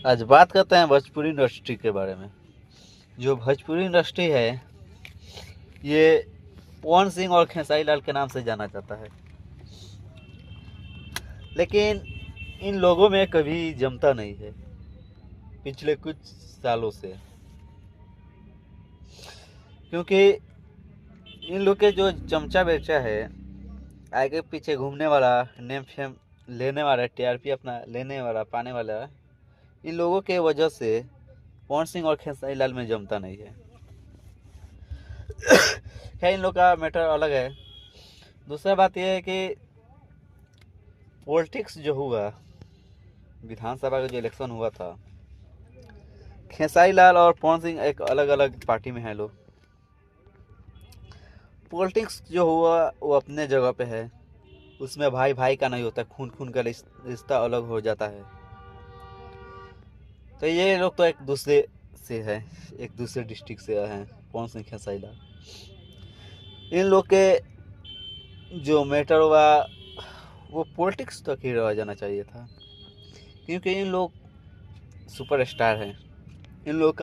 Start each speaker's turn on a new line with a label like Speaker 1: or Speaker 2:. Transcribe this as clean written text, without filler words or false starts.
Speaker 1: आज बात करते हैं भोजपुरी इंडस्ट्री के बारे में। जो भोजपुरी इंडस्ट्री है ये पवन सिंह और खेसारी लाल के नाम से जाना जाता है, लेकिन इन लोगों में कभी जमता नहीं है पिछले कुछ सालों से, क्योंकि इन लोग के जो चमचा बेचा है, आगे पीछे घूमने वाला, नेम फेम लेने वाला, टीआरपी अपना लेने वाला, पाने वाला, इन लोगों के वजह से पवन सिंह और खेसारी लाल में जमता नहीं है। खैर, इन लोग का मैटर अलग है। दूसरा बात यह है कि पॉलिटिक्स जो हुआ, विधानसभा का जो इलेक्शन हुआ था, खेसारी लाल और पवन सिंह एक अलग अलग पार्टी में हैं लोग। पॉलिटिक्स जो हुआ वो अपने जगह पे है, उसमें भाई भाई का नहीं होता, खून खून का रिश्ता अलग हो जाता है। तो ये लोग तो एक दूसरे से है, एक दूसरे डिस्ट्रिक्ट से हैं, पवन सिंह खेसारी लाल। इन लोग के जो मैटर हुआ वो पॉलिटिक्स तक ही रह जाना चाहिए था, क्योंकि इन लोग सुपरस्टार हैं। इन लोग